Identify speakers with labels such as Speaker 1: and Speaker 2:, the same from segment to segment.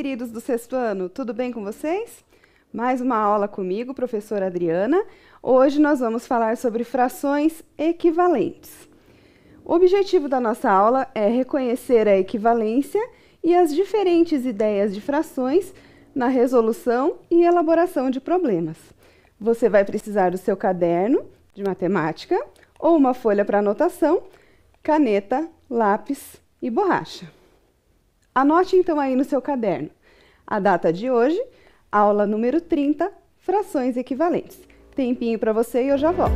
Speaker 1: queridos do sexto ano, tudo bem com vocês? Mais uma aula comigo, professora Adriana. Hoje nós vamos falar sobre frações equivalentes. O objetivo da nossa aula é reconhecer a equivalência e as diferentes ideias de frações na resolução e elaboração de problemas. Você vai precisar do seu caderno de matemática ou uma folha para anotação, caneta, lápis e borracha. Anote então aí no seu caderno a data de hoje, aula número 30, frações equivalentes. Tempinho para você e eu já volto.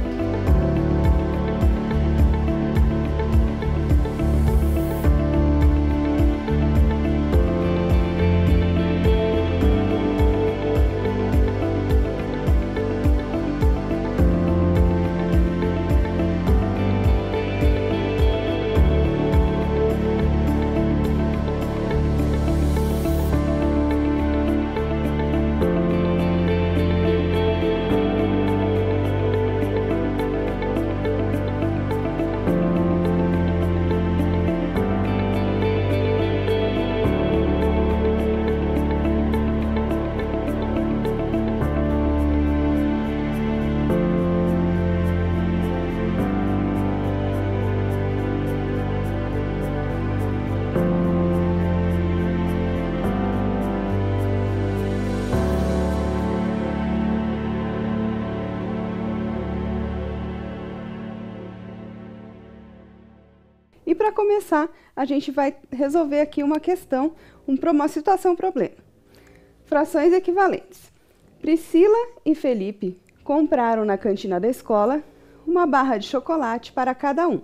Speaker 1: E para começar, a gente vai resolver aqui uma questão, uma situação-problema. Frações equivalentes. Priscila e Felipe compraram na cantina da escola uma barra de chocolate para cada um.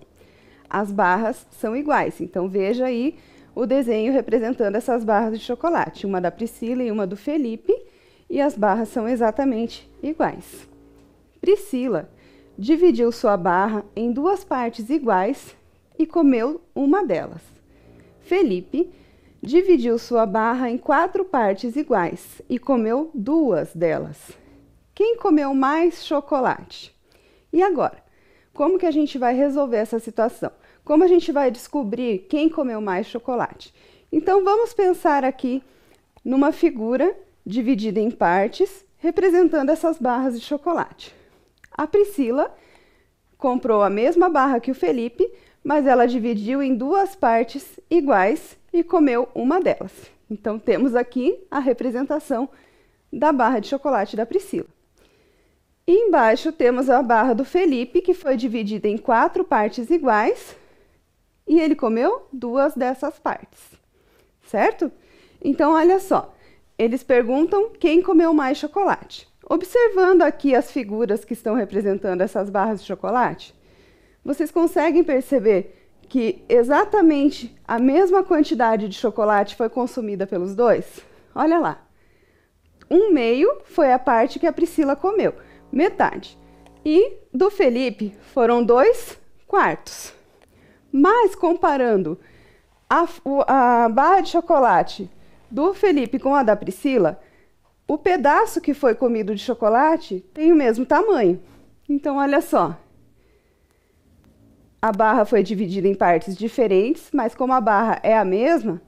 Speaker 1: As barras são iguais, então veja aí o desenho representando essas barras de chocolate, uma da Priscila e uma do Felipe, e as barras são exatamente iguais. Priscila dividiu sua barra em duas partes iguais e comeu uma delas. Felipe dividiu sua barra em 4 partes iguais e comeu 2 delas. Quem comeu mais chocolate? E agora, como que a gente vai resolver essa situação? Como a gente vai descobrir quem comeu mais chocolate? Então, vamos pensar aqui numa figura dividida em partes, representando essas barras de chocolate. A Priscila comprou a mesma barra que o Felipe, mas ela dividiu em 2 partes iguais e comeu uma delas. Então, temos aqui a representação da barra de chocolate da Priscila. E embaixo temos a barra do Felipe, que foi dividida em 4 partes iguais, e ele comeu 2 dessas partes, certo? Então, olha só, eles perguntam quem comeu mais chocolate. Observando aqui as figuras que estão representando essas barras de chocolate, vocês conseguem perceber que exatamente a mesma quantidade de chocolate foi consumida pelos dois? Olha lá. 1/2 foi a parte que a Priscila comeu, metade. E do Felipe foram 2/4. Mas comparando a barra de chocolate do Felipe com a da Priscila, o pedaço que foi comido de chocolate tem o mesmo tamanho. Então, olha só. A barra foi dividida em partes diferentes, mas como a barra é a mesma,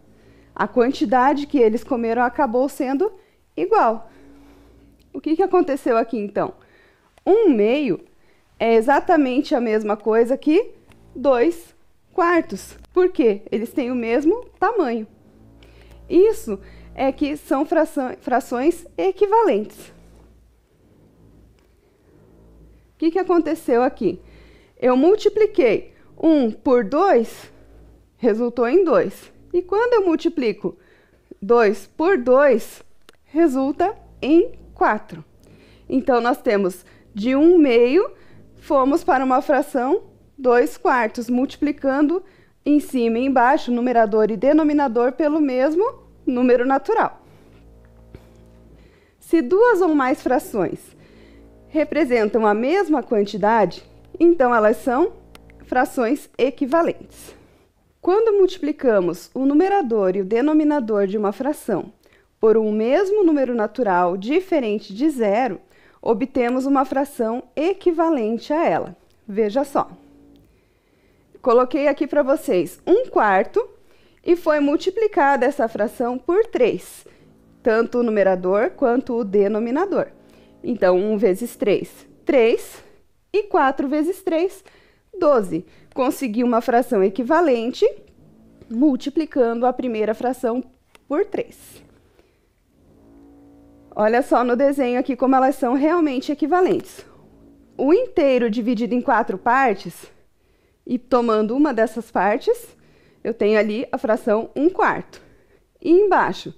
Speaker 1: a quantidade que eles comeram acabou sendo igual. O que aconteceu aqui, então? 1/2 é exatamente a mesma coisa que 2/4. Por quê? Eles têm o mesmo tamanho. Isso é que são frações equivalentes. O que aconteceu aqui? Eu multipliquei 1 por 2, resultou em 2. E quando eu multiplico 2 por 2, resulta em 4. Então, nós temos de 1/2, fomos para uma fração 2/4, multiplicando em cima e embaixo, numerador e denominador, pelo mesmo número natural. Se 2 ou mais frações representam a mesma quantidade, então, elas são frações equivalentes. Quando multiplicamos o numerador e o denominador de uma fração por um mesmo número natural diferente de 0, obtemos uma fração equivalente a ela. Veja só. Coloquei aqui para vocês 1/4 e foi multiplicada essa fração por 3. tanto o numerador quanto o denominador. Então, 1 vezes 3, 3, e 4 vezes 3, 12. Consegui uma fração equivalente, multiplicando a primeira fração por 3. Olha só no desenho aqui como elas são realmente equivalentes. O inteiro dividido em 4 partes, e tomando uma dessas partes, eu tenho ali a fração 1/4. E embaixo,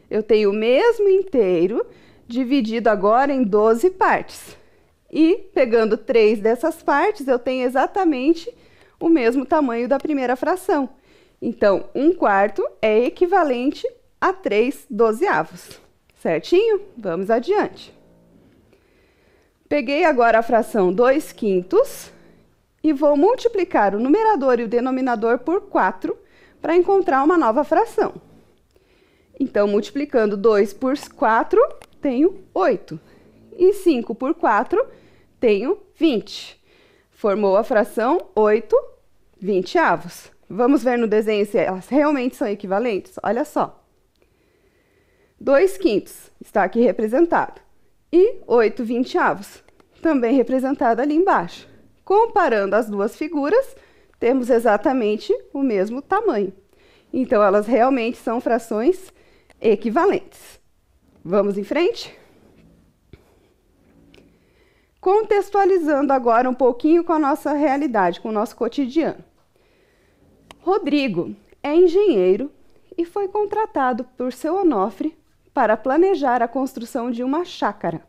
Speaker 1: eu tenho o mesmo inteiro dividido agora em 12 partes. E, pegando 3 dessas partes, eu tenho exatamente o mesmo tamanho da primeira fração. Então, 1/4 é equivalente a 3/12. Certinho? Vamos adiante. Peguei agora a fração 2/5 e vou multiplicar o numerador e o denominador por 4 para encontrar uma nova fração. Então, multiplicando 2 por 4, tenho 8. E 5 por 4, tenho 20. Formou a fração 8/20. Vamos ver no desenho se elas realmente são equivalentes? Olha só. 2/5 está aqui representado. E 8/20 também representado ali embaixo. Comparando as duas figuras, temos exatamente o mesmo tamanho. Então, elas realmente são frações equivalentes. Vamos em frente? Contextualizando agora um pouquinho com a nossa realidade, com o nosso cotidiano. Rodrigo é engenheiro e foi contratado por seu Onofre para planejar a construção de uma chácara.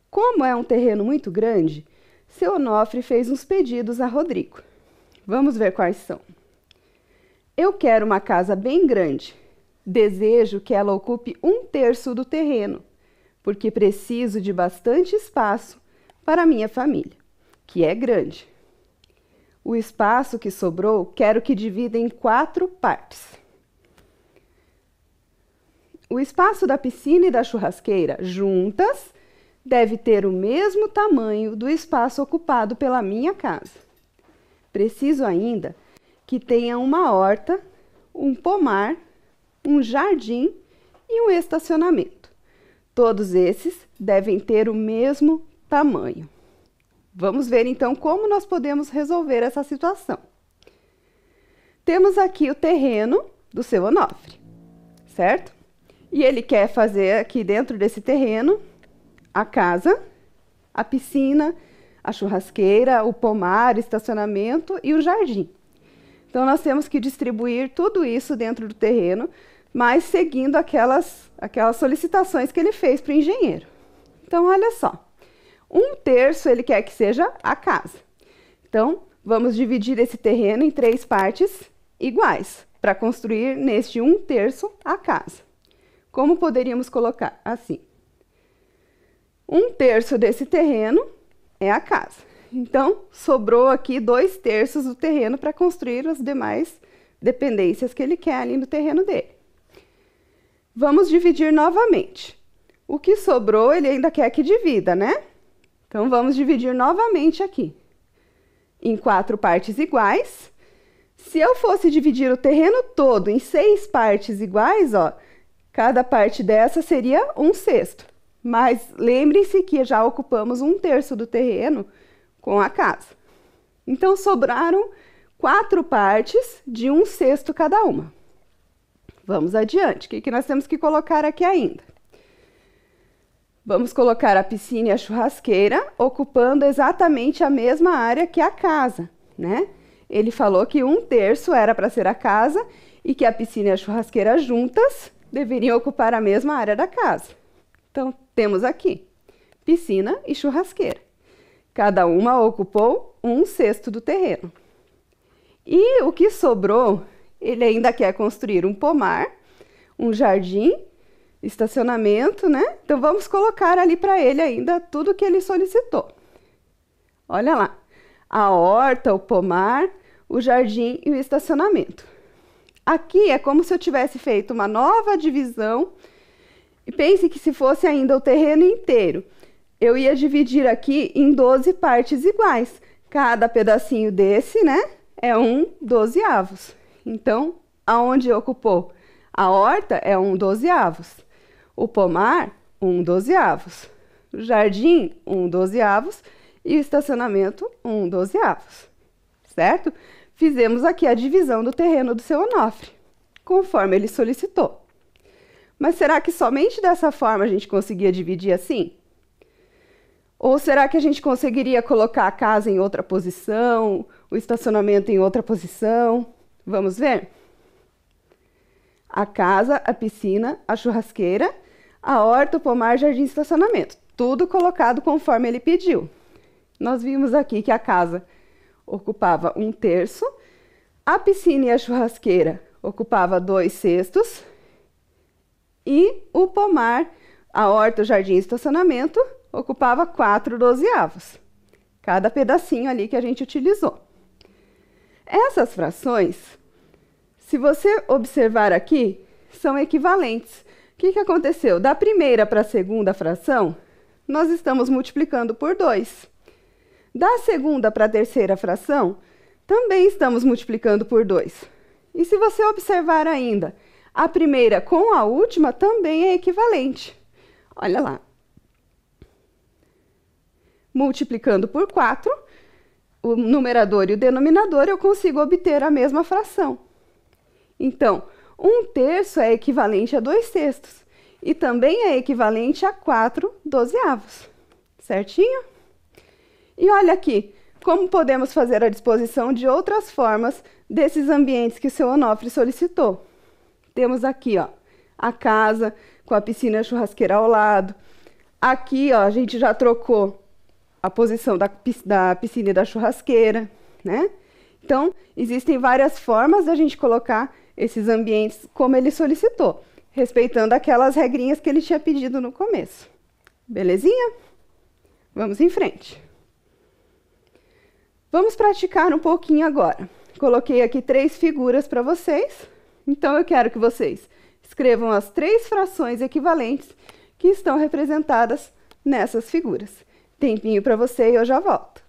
Speaker 1: Como é um terreno muito grande, seu Onofre fez uns pedidos a Rodrigo. Vamos ver quais são. Eu quero uma casa bem grande. Desejo que ela ocupe 1/3 do terreno, porque preciso de bastante espaço para minha família, que é grande. O espaço que sobrou, quero que divida em 4 partes. O espaço da piscina e da churrasqueira, juntas, deve ter o mesmo tamanho do espaço ocupado pela minha casa. Preciso ainda que tenha uma horta, um pomar, um jardim e um estacionamento. Todos esses devem ter o mesmo tamanho. Vamos ver então como nós podemos resolver essa situação. Temos aqui o terreno do seu Onofre, certo? E ele quer fazer aqui dentro desse terreno a casa, a piscina, a churrasqueira, o pomar, o estacionamento e o jardim. Então, nós temos que distribuir tudo isso dentro do terreno, mas seguindo aquelas solicitações que ele fez para o engenheiro. Então, olha só. 1/3 ele quer que seja a casa. Então, vamos dividir esse terreno em 3 partes iguais, para construir neste 1/3 a casa. Como poderíamos colocar? Assim. 1/3 desse terreno é a casa. Então, sobrou aqui 2/3 do terreno para construir as demais dependências que ele quer ali no terreno dele. Vamos dividir novamente. O que sobrou, ele ainda quer que divida, né? Então, vamos dividir novamente aqui. Em 4 partes iguais. Se eu fosse dividir o terreno todo em 6 partes iguais, ó, cada parte dessa seria 1/6. Mas lembrem-se que já ocupamos 1/3 do terreno com a casa. Então, sobraram 4 partes de 1/6 cada uma. Vamos adiante. O que nós temos que colocar aqui ainda? Vamos colocar a piscina e a churrasqueira, ocupando exatamente a mesma área que a casa, né? Ele falou que 1/3 era para ser a casa e que a piscina e a churrasqueira juntas deveriam ocupar a mesma área da casa. Então, temos aqui piscina e churrasqueira. Cada uma ocupou 1/6 do terreno. E o que sobrou, ele ainda quer construir um pomar, um jardim, estacionamento, né? Então, vamos colocar ali para ele ainda tudo que ele solicitou. Olha lá, a horta, o pomar, o jardim e o estacionamento. Aqui é como se eu tivesse feito uma nova divisão. E pense que se fosse ainda o terreno inteiro, eu ia dividir aqui em 12 partes iguais. Cada pedacinho desse, né, é 1/12. Então, aonde ocupou a horta é 1/12. O pomar, 1/12. O jardim, 1/12. E o estacionamento, 1/12. Certo? Fizemos aqui a divisão do terreno do seu Onofre, conforme ele solicitou. Mas será que somente dessa forma a gente conseguia dividir assim? Ou será que a gente conseguiria colocar a casa em outra posição, o estacionamento em outra posição? Vamos ver? A casa, a piscina, a churrasqueira, a horta, o pomar, jardim e estacionamento. Tudo colocado conforme ele pediu. Nós vimos aqui que a casa ocupava 1/3, a piscina e a churrasqueira ocupava 2/6 e o pomar, a horta, o jardim e o estacionamento ocupava 4/12. Cada pedacinho ali que a gente utilizou. Essas frações, se você observar aqui, são equivalentes. O que aconteceu? Da primeira para a segunda fração, nós estamos multiplicando por 2. Da segunda para a terceira fração, também estamos multiplicando por 2. E se você observar ainda, a primeira com a última também é equivalente. Olha lá. Multiplicando por 4, o numerador e o denominador, eu consigo obter a mesma fração. Então, 1/3 é equivalente a 2/6 e também é equivalente a 4/12. Certinho? E olha aqui, como podemos fazer a disposição de outras formas desses ambientes que o seu Onofre solicitou. Temos aqui, ó, a casa com a piscina e a churrasqueira ao lado. Aqui, ó, a gente já trocou a posição da piscina e da churrasqueira, né? Então, existem várias formas da gente colocar esses ambientes como ele solicitou, respeitando aquelas regrinhas que ele tinha pedido no começo. Belezinha? Vamos em frente. Vamos praticar um pouquinho agora. Coloquei aqui 3 figuras para vocês. Então, eu quero que vocês escrevam as 3 frações equivalentes que estão representadas nessas figuras. Tempinho para você e eu já volto.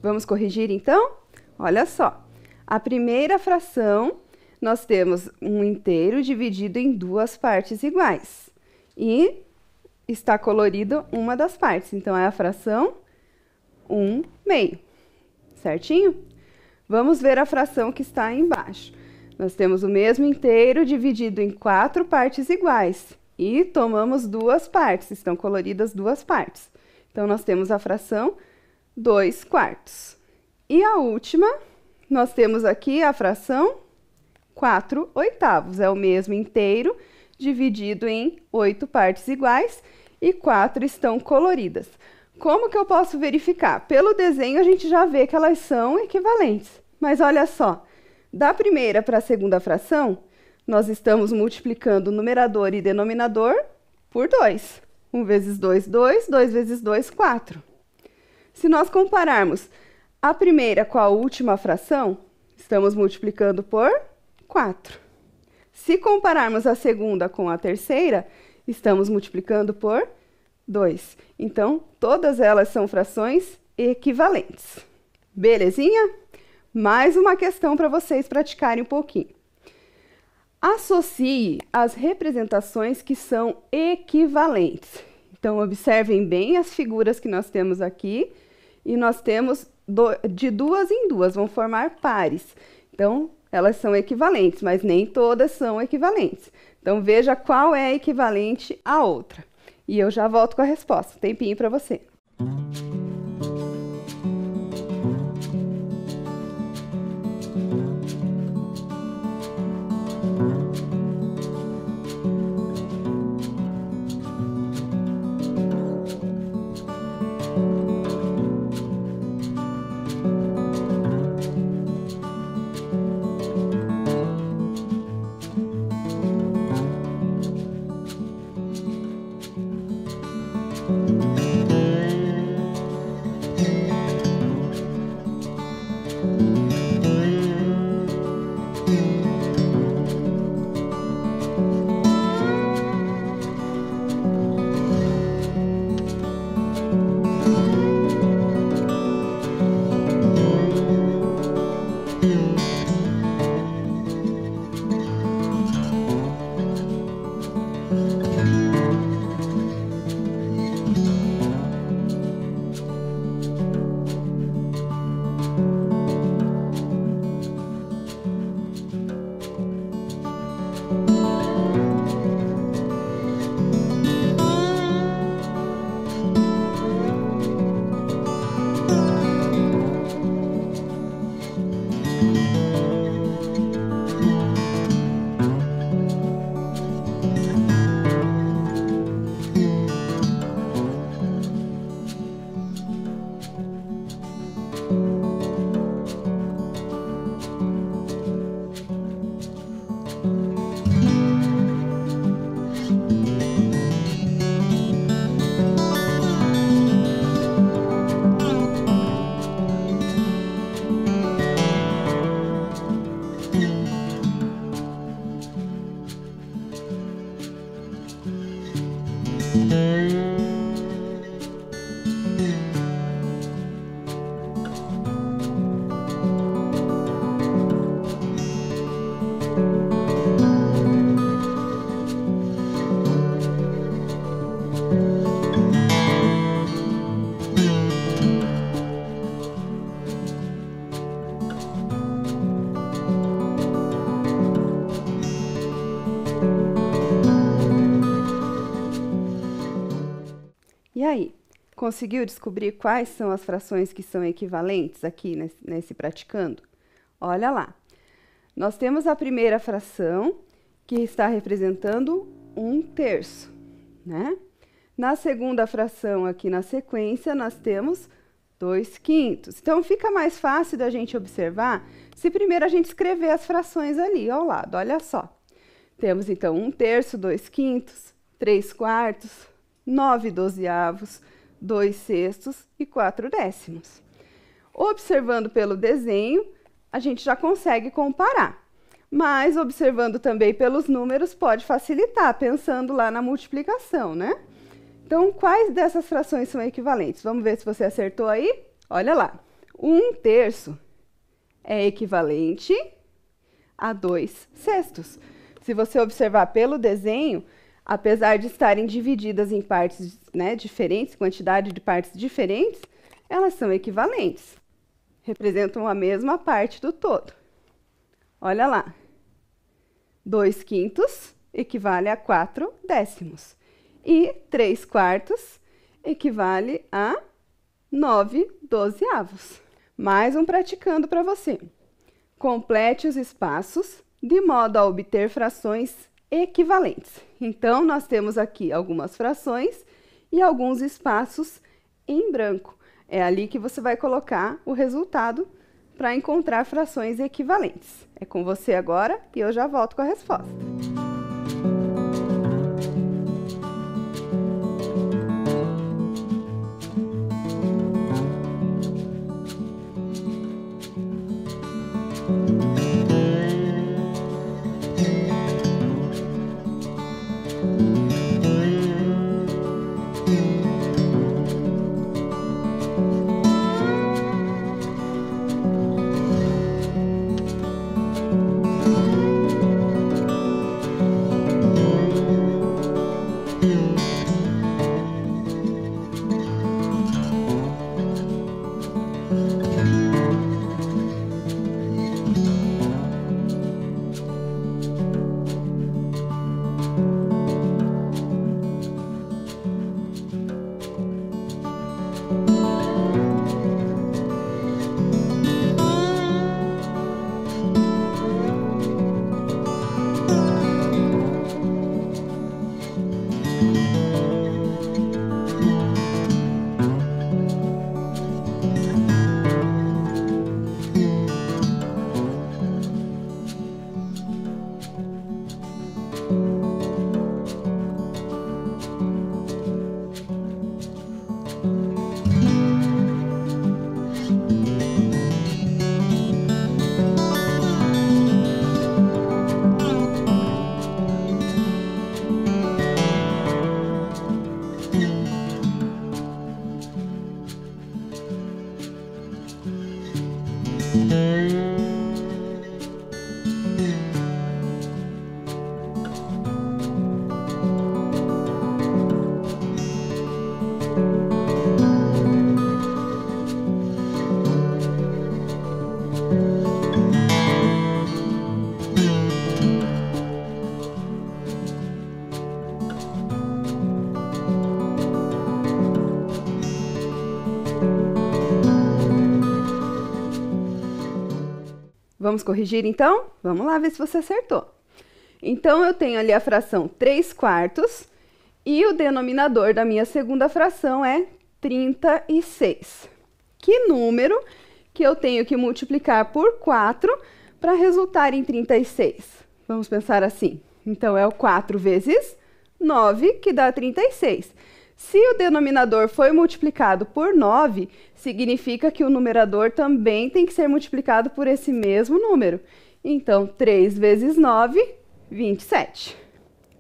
Speaker 1: Vamos corrigir, então? Olha só. A primeira fração, nós temos um inteiro dividido em 2 partes iguais. E está colorido uma das partes. Então, é a fração 1/2. Certinho? Vamos ver a fração que está aí embaixo. Nós temos o mesmo inteiro dividido em 4 partes iguais. E tomamos 2 partes. Estão coloridas 2 partes. Então, nós temos a fração 2/4. E a última, nós temos aqui a fração 4/8. É o mesmo inteiro dividido em 8 partes iguais e 4 estão coloridas. Como que eu posso verificar? Pelo desenho a gente já vê que elas são equivalentes. Mas olha só, da primeira para a segunda fração, nós estamos multiplicando o numerador e denominador por 2. 1 vezes 2, 2. 2 vezes 2, 4. Se nós compararmos a primeira com a última fração, estamos multiplicando por 4. Se compararmos a segunda com a terceira, estamos multiplicando por 2. Então, todas elas são frações equivalentes. Belezinha? Mais uma questão para vocês praticarem um pouquinho. Associe as representações que são equivalentes. Então, observem bem as figuras que nós temos aqui. E nós temos de duas em duas, vão formar pares. Então, elas são equivalentes, mas nem todas são equivalentes. Então, veja qual é equivalente à outra. E eu já volto com a resposta. Tempinho para você. E aí, conseguiu descobrir quais são as frações que são equivalentes aqui nesse praticando? Olha lá. Nós temos a primeira fração, que está representando 1/3, né? Na segunda fração, aqui na sequência, nós temos 2/5. Então, fica mais fácil da gente observar se primeiro a gente escrever as frações ali ao lado. Olha só. Temos, então, 1/3, 2/5, 3/4, 9/12, 2/6 e 4/10. Observando pelo desenho, a gente já consegue comparar. Mas, observando também pelos números, pode facilitar, pensando lá na multiplicação, né? Então, quais dessas frações são equivalentes? Vamos ver se você acertou aí? Olha lá. 1/3 é equivalente a 2/6. Se você observar pelo desenho, apesar de estarem divididas em partes, né, diferentes, quantidade de partes diferentes, elas são equivalentes. Representam a mesma parte do todo. Olha lá. 2/5 equivale a 4/10. E 3/4 equivale a 9/12. Mais um praticando para você. Complete os espaços de modo a obter frações equivalentes. Então, nós temos aqui algumas frações e alguns espaços em branco. É ali que você vai colocar o resultado para encontrar frações equivalentes. É com você agora e eu já volto com a resposta. Vamos corrigir, então? Vamos lá ver se você acertou. Então, eu tenho ali a fração 3/4 e o denominador da minha segunda fração é 36. Que número que eu tenho que multiplicar por 4 para resultar em 36? Vamos pensar assim. Então, é o 4 vezes 9, que dá 36. Se o denominador foi multiplicado por 9, significa que o numerador também tem que ser multiplicado por esse mesmo número. Então, 3 vezes 9, 27.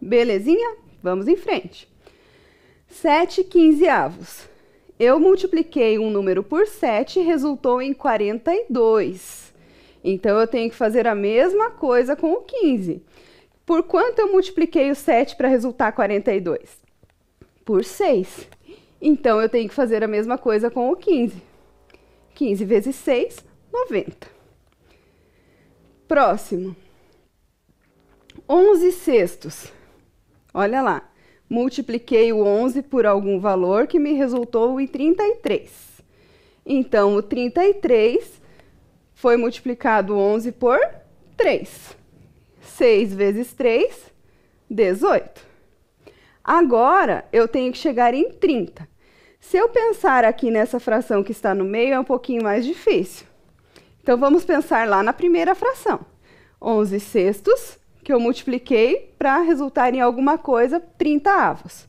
Speaker 1: Belezinha? Vamos em frente. 7/15. Eu multipliquei um número por 7 e resultou em 42. Então, eu tenho que fazer a mesma coisa com o 15. Por quanto eu multipliquei o 7 para resultar 42? Por 6. Então, eu tenho que fazer a mesma coisa com o 15. 15 vezes 6, 90. Próximo. 11/6. Olha lá. Multipliquei o 11 por algum valor que me resultou em 33. Então, o 33 foi multiplicado 11 por 3. 6 vezes 3, 18. Agora, eu tenho que chegar em 30. Se eu pensar aqui nessa fração que está no meio, é um pouquinho mais difícil. Então, vamos pensar lá na primeira fração. 11/6, que eu multipliquei para resultar em alguma coisa, 30avos.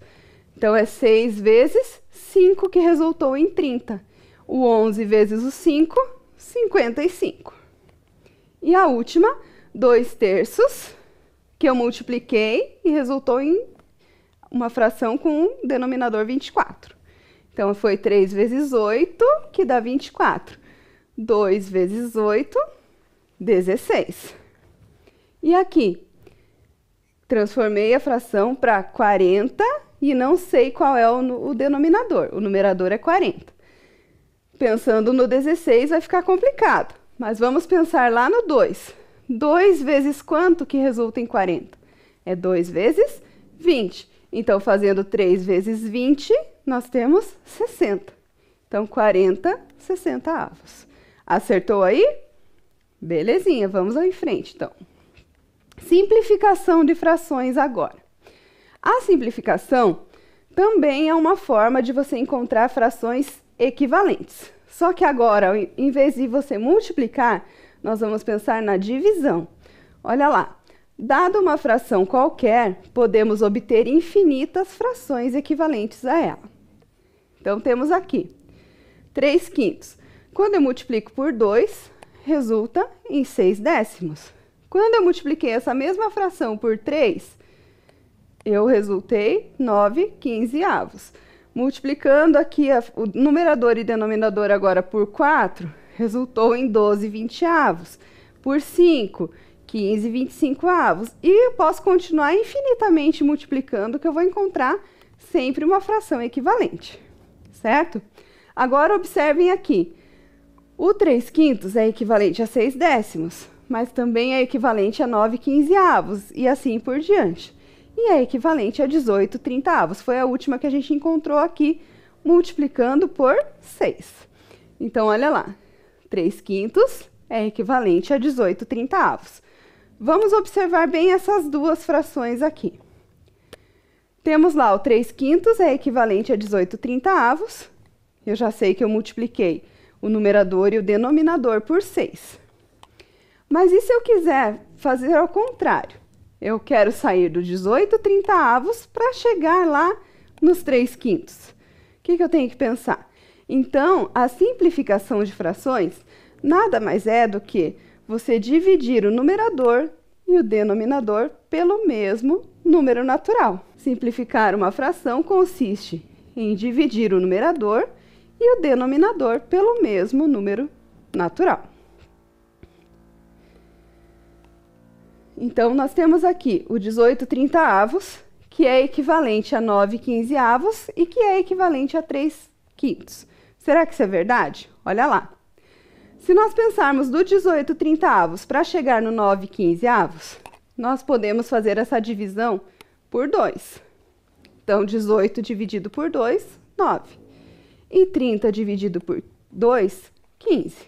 Speaker 1: Então, é 6 vezes 5, que resultou em 30. O 11 vezes o 5, 55. E a última, 2/3, que eu multipliquei e resultou em uma fração com um denominador 24. Então, foi 3 vezes 8, que dá 24. 2 vezes 8, 16. E aqui, transformei a fração para 40 e não sei qual é o denominador. O numerador é 40. Pensando no 16 vai ficar complicado, mas vamos pensar lá no 2. 2 vezes quanto que resulta em 40? É 2 vezes 20. Então, fazendo 3 vezes 20, nós temos 60. Então, 40 60avos. Acertou aí? Belezinha, vamos em frente, então. Simplificação de frações agora. A simplificação também é uma forma de você encontrar frações equivalentes. Só que agora, em vez de você multiplicar, nós vamos pensar na divisão. Olha lá. Dada uma fração qualquer, podemos obter infinitas frações equivalentes a ela. Então, temos aqui 3/5. Quando eu multiplico por 2, resulta em 6/10. Quando eu multipliquei essa mesma fração por 3, eu resultei 9/15. Multiplicando aqui o numerador e denominador agora por 4, resultou em 12/20. Por 5, 15/25. E eu posso continuar infinitamente multiplicando, que eu vou encontrar sempre uma fração equivalente, certo? Agora, observem aqui. O 3/5 é equivalente a 6/10, mas também é equivalente a 9/15 e assim por diante. E é equivalente a 18/30. Foi a última que a gente encontrou aqui, multiplicando por 6. Então, olha lá. 3/5 é equivalente a 18/30. Vamos observar bem essas duas frações aqui. Temos lá o 3/5 é equivalente a 18/30. Eu já sei que eu multipliquei o numerador e o denominador por 6. Mas e se eu quiser fazer ao contrário? Eu quero sair do 18/30 para chegar lá nos 3/5. O que eu tenho que pensar? Então, a simplificação de frações nada mais é do que você dividir o numerador e o denominador pelo mesmo número natural. Simplificar uma fração consiste em dividir o numerador e o denominador pelo mesmo número natural. Então, nós temos aqui o 18/30, que é equivalente a 9/15 e que é equivalente a 3/5. Será que isso é verdade? Olha lá. Se nós pensarmos do 18/30 para chegar no 9/15, nós podemos fazer essa divisão por 2. Então, 18 dividido por 2, 9. E 30 dividido por 2, 15.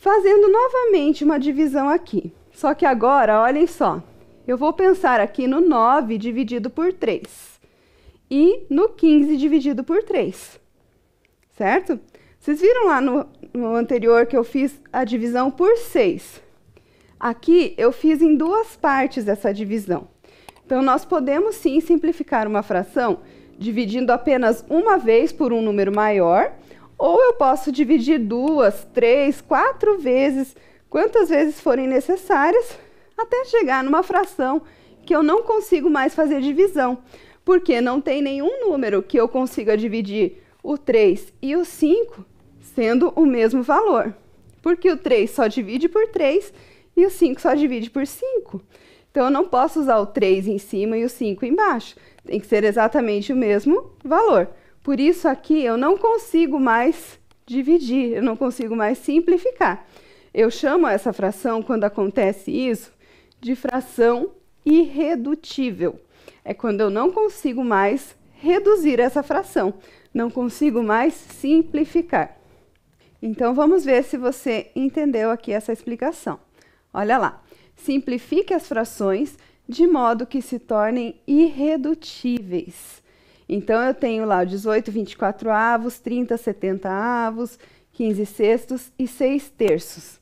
Speaker 1: Fazendo novamente uma divisão aqui. Só que agora, olhem só, eu vou pensar aqui no 9 dividido por 3 e no 15 dividido por 3, certo? Vocês viram lá no anterior que eu fiz a divisão por 6. Aqui eu fiz em duas partes essa divisão. Então, nós podemos sim simplificar uma fração dividindo apenas uma vez por um número maior, ou eu posso dividir 2, 3, 4 vezes, quantas vezes forem necessárias, até chegar numa fração que eu não consigo mais fazer divisão, porque não tem nenhum número que eu consiga dividir o 3 e o 5 sendo o mesmo valor, porque o 3 só divide por 3 e o 5 só divide por 5. Então, eu não posso usar o 3 em cima e o 5 embaixo. Tem que ser exatamente o mesmo valor. Por isso, aqui, eu não consigo mais dividir, eu não consigo mais simplificar. Eu chamo essa fração, quando acontece isso, de fração irredutível. É quando eu não consigo mais reduzir essa fração, não consigo mais simplificar. Então, vamos ver se você entendeu aqui essa explicação. Olha lá. Simplifique as frações de modo que se tornem irredutíveis. Então, eu tenho lá 18 24avos, 30 70avos, 15 sextos e 6 terços.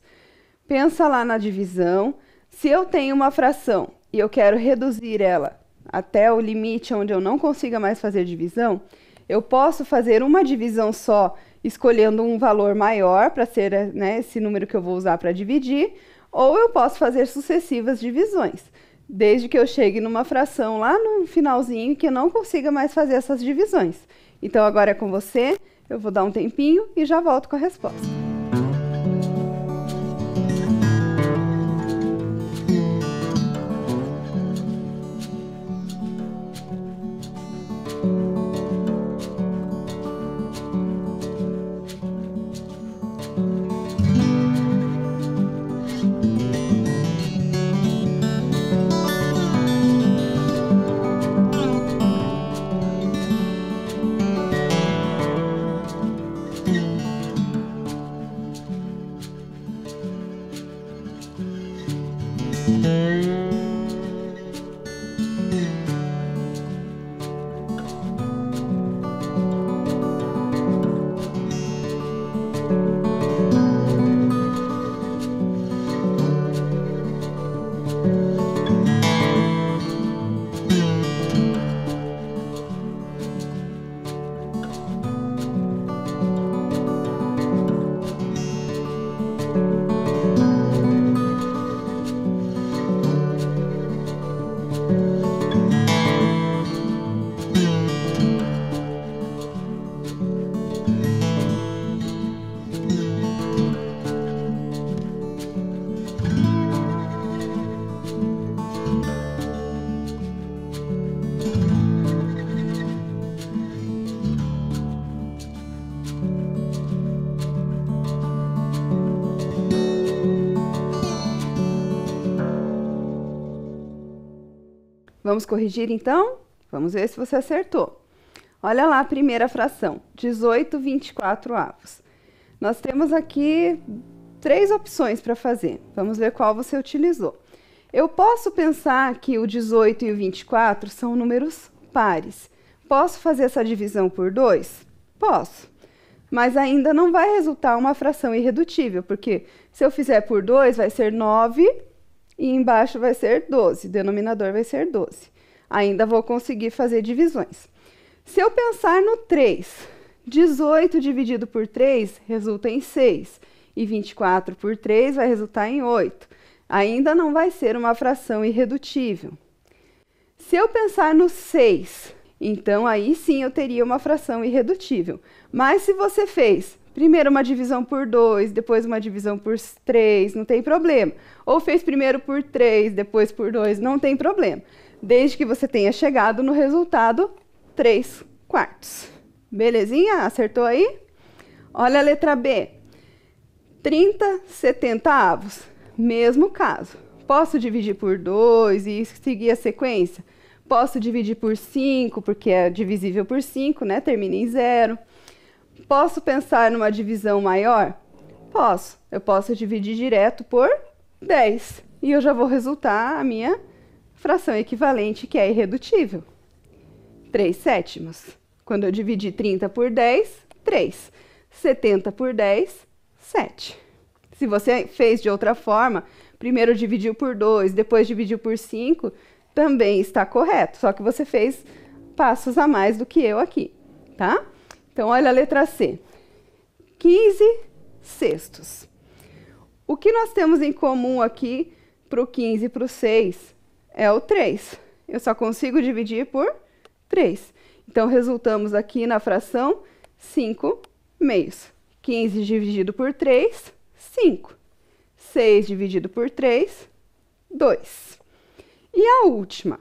Speaker 1: Pensa lá na divisão. Se eu tenho uma fração e eu quero reduzir ela até o limite onde eu não consiga mais fazer divisão, eu posso fazer uma divisão só, escolhendo um valor maior para ser, né, esse número que eu vou usar para dividir, ou eu posso fazer sucessivas divisões, desde que eu chegue numa fração lá no finalzinho que eu não consiga mais fazer essas divisões. Então, agora é com você, eu vou dar um tempinho e já volto com a resposta. Vamos corrigir, então? Vamos ver se você acertou. Olha lá a primeira fração, 18 24avos. Nós temos aqui 3 opções para fazer. Vamos ver qual você utilizou. Eu posso pensar que o 18 e o 24 são números pares. Posso fazer essa divisão por 2? Posso. Mas ainda não vai resultar uma fração irredutível, porque se eu fizer por 2, vai ser 9 e embaixo vai ser 12, o denominador vai ser 12. Ainda vou conseguir fazer divisões. Se eu pensar no 3, 18 dividido por 3 resulta em 6, e 24 por 3 vai resultar em 8. Ainda não vai ser uma fração irredutível. Se eu pensar no 6, então aí sim eu teria uma fração irredutível. Mas se você fez primeiro uma divisão por 2, depois uma divisão por 3, não tem problema. Ou fez primeiro por 3, depois por 2, não tem problema. Desde que você tenha chegado no resultado 3/4. Belezinha? Acertou aí? Olha a letra B. 30 70avos. Mesmo caso. Posso dividir por 2 e seguir a sequência? Posso dividir por 5, porque é divisível por 5, né? Termina em 0. Posso pensar numa divisão maior? Posso. Eu posso dividir direto por 10. E eu já vou resultar a minha fração equivalente, que é irredutível. 3/7. Quando eu dividir 30 por 10, 3. 70 por 10, 7. Se você fez de outra forma, primeiro dividiu por 2, depois dividiu por 5, também está correto. Só que você fez passos a mais do que eu aqui, tá? Então, olha a letra C. 15/6. O que nós temos em comum aqui para o 15 e para o 6 é o 3. Eu só consigo dividir por 3. Então, resultamos aqui na fração 5/2. 15 dividido por 3, 5. 6 dividido por 3, 2. E a última.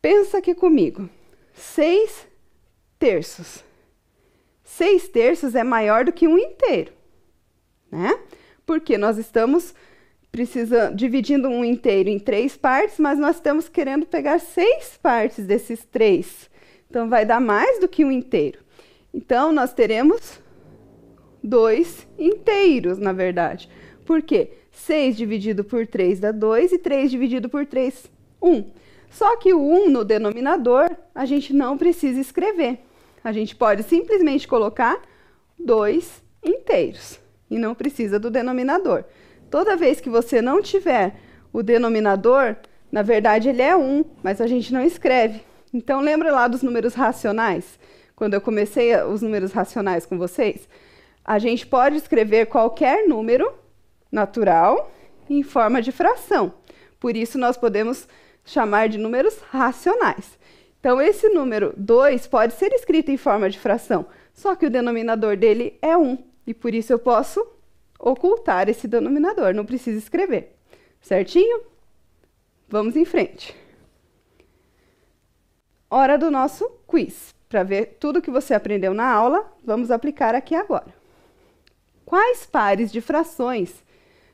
Speaker 1: Pensa aqui comigo. 6/3. 6/3 é maior do que 1/2, né? Porque nós estamos dividindo 1/2 em 3 partes, mas nós estamos querendo pegar 6 partes desses 3. Então, vai dar mais do que 1/2. Então, nós teremos 2/2, na verdade. Por quê? 6 dividido por 3 dá 2 e 3 dividido por 3, 1. Só que o 1 no denominador, a gente não precisa escrever. A gente pode simplesmente colocar 2/2 e não precisa do denominador. Toda vez que você não tiver o denominador, na verdade ele é 1, mas a gente não escreve. Então, lembra lá dos números racionais? Quando eu comecei os números racionais com vocês, a gente pode escrever qualquer número natural em forma de fração. Por isso, nós podemos chamar de números racionais. Então, esse número 2 pode ser escrito em forma de fração, só que o denominador dele é 1. E por isso eu posso ocultar esse denominador, não preciso escrever. Certinho? Vamos em frente. Hora do nosso quiz. Para ver tudo que você aprendeu na aula, vamos aplicar aqui agora. Quais pares de frações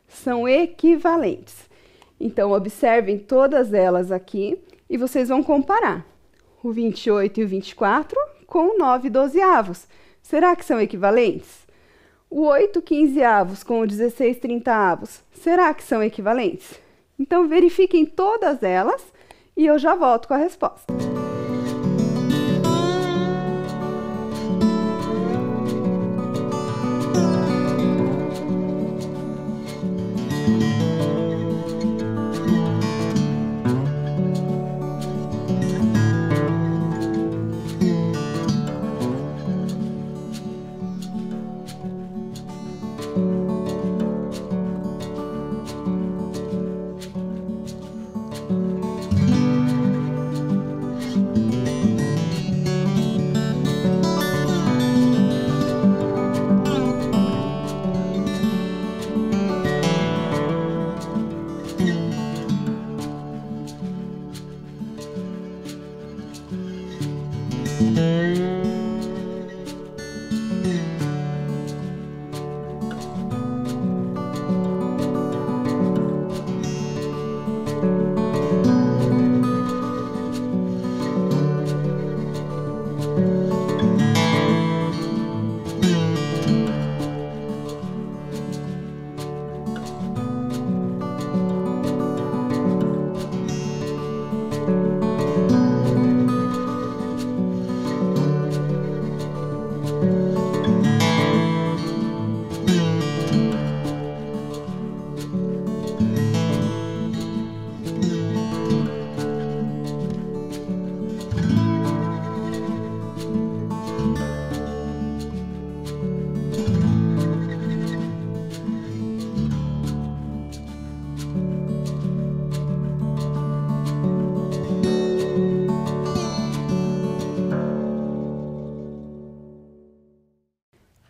Speaker 1: são equivalentes? Então, observem todas elas aqui e vocês vão comparar o 28 e o 24 com o 9/12. Será que são equivalentes? O 8/15 com o 16/30. Será que são equivalentes? Então, verifiquem todas elas e eu já volto com a resposta.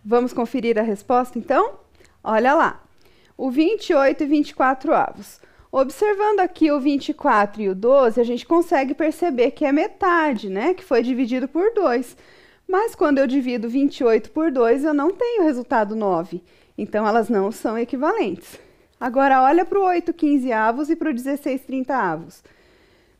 Speaker 1: Vamos conferir a resposta, então? Olha lá, o 28 e 24. Observando aqui o 24 e o 12, a gente consegue perceber que é metade, né? Que foi dividido por 2. Mas quando eu divido 28 por 2, eu não tenho o resultado 9. Então, elas não são equivalentes. Agora, olha para o 8/15 e para o 16/30.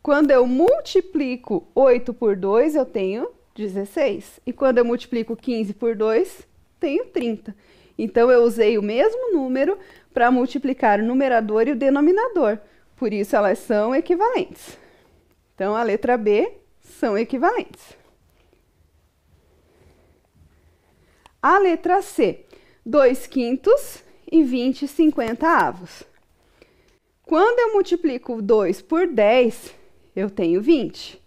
Speaker 1: Quando eu multiplico 8 por 2, eu tenho 16. E quando eu multiplico 15 por 2, tenho 30. Então, eu usei o mesmo número para multiplicar o numerador e o denominador. Por isso, elas são equivalentes. Então, a letra B são equivalentes. A letra C, 2/5 e 20/50. Quando eu multiplico 2 por 10, eu tenho 20.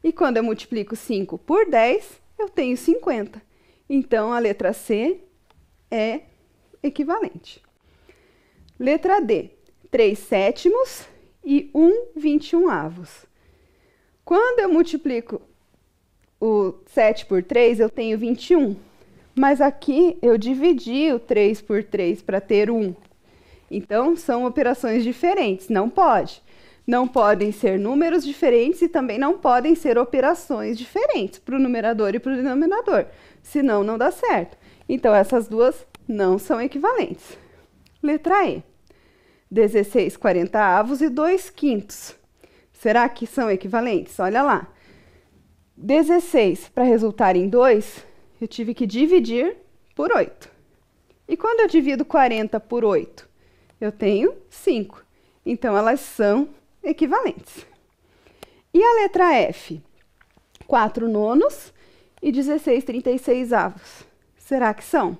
Speaker 1: E quando eu multiplico 5 por 10, eu tenho 50. Então, a letra C é equivalente. Letra D, 3/7 e 1/21. Quando eu multiplico o 7 por 3, eu tenho 21. Mas aqui eu dividi o 3 por 3 para ter 1. Então, são operações diferentes. Não pode. Não podem ser números diferentes e também não podem ser operações diferentes para o numerador e para o denominador. Senão, não dá certo. Então, essas duas não são equivalentes. Letra E, 16/40 e 2/5. Será que são equivalentes? Olha lá. 16, para resultar em 2, eu tive que dividir por 8. E quando eu divido 40 por 8? Eu tenho 5. Então, elas são equivalentes. E a letra F? 4/9 e 16/36. Será que são?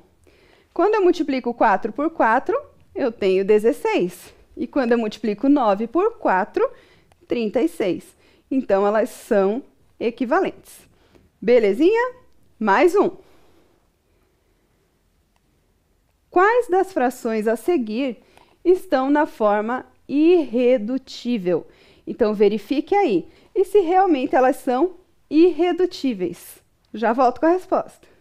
Speaker 1: Quando eu multiplico 4 por 4, eu tenho 16. E quando eu multiplico 9 por 4, 36. Então, elas são equivalentes. Belezinha? Mais um. Quais das frações a seguir estão na forma irredutível? Então, verifique aí. E se realmente elas são irredutíveis? Já volto com a resposta.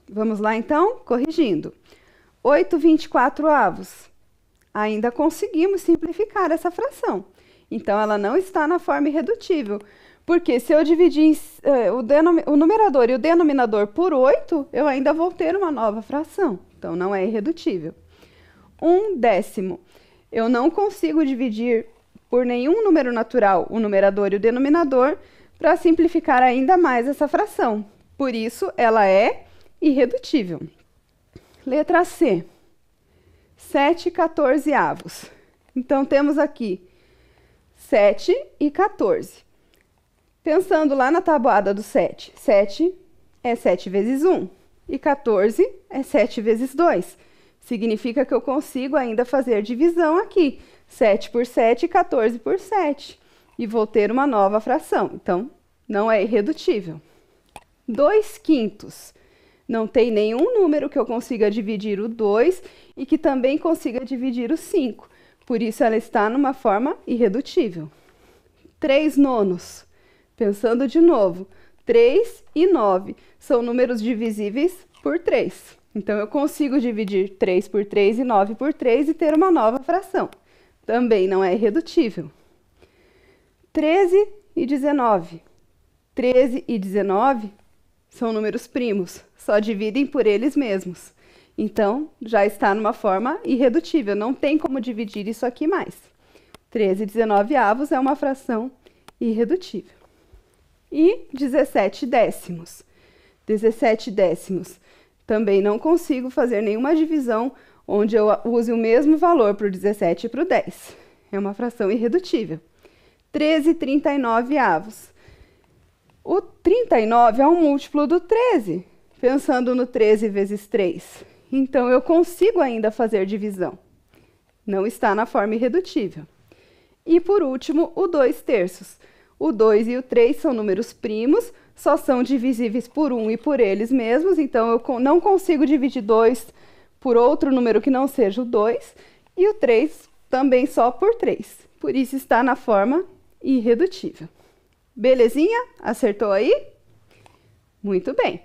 Speaker 1: Vamos lá, então, corrigindo. 8/24. ainda conseguimos simplificar essa fração. Então, ela não está na forma irredutível, porque se eu dividir o numerador e o denominador por 8, eu ainda vou ter uma nova fração. Então, não é irredutível. 1/10. Eu não consigo dividir por nenhum número natural o numerador e o denominador para simplificar ainda mais essa fração. Por isso, ela é irredutível. Letra C. 7/14. Então, temos aqui 7 e 14. Pensando lá na tabuada do 7, 7 é 7 vezes 1 e 14 é 7 vezes 2. Significa que eu consigo ainda fazer divisão aqui. 7 por 7 e 14 por 7. E vou ter uma nova fração. Então, não é irredutível. 2/5. Não tem nenhum número que eu consiga dividir o 2 e que também consiga dividir o 5. Por isso, ela está numa forma irredutível. 3/9. Pensando de novo, 3 e 9 são números divisíveis por 3. Então, eu consigo dividir 3 por 3 e 9 por 3 e ter uma nova fração. Também não é irredutível. 13 e 19. 13 e 19 são números primos, só dividem por eles mesmos. Então, já está numa forma irredutível, não tem como dividir isso aqui mais. 13/19 é uma fração irredutível. E 17/10. 17/10. Também não consigo fazer nenhuma divisão onde eu use o mesmo valor para o 17 e para o 10. É uma fração irredutível. 13/39. O 39 é um múltiplo do 13, pensando no 13 vezes 3. Então, eu consigo ainda fazer divisão. Não está na forma irredutível. E, por último, o 2/3. O 2 e o 3 são números primos, só são divisíveis por 1 e por eles mesmos, então eu não consigo dividir 2 por outro número que não seja o 2, e o 3 também só por 3. Por isso está na forma irredutível. Belezinha? Acertou aí? Muito bem.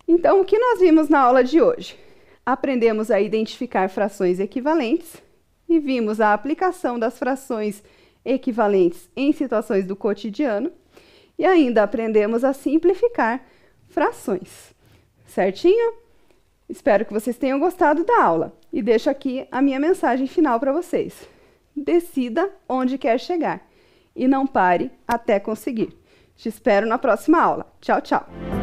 Speaker 1: Então, o que nós vimos na aula de hoje? Aprendemos a identificar frações equivalentes e vimos a aplicação das frações equivalentes em situações do cotidiano e ainda aprendemos a simplificar frações. Certinho? Espero que vocês tenham gostado da aula e deixo aqui a minha mensagem final para vocês. Decida onde quer chegar e não pare até conseguir. Te espero na próxima aula. Tchau, tchau!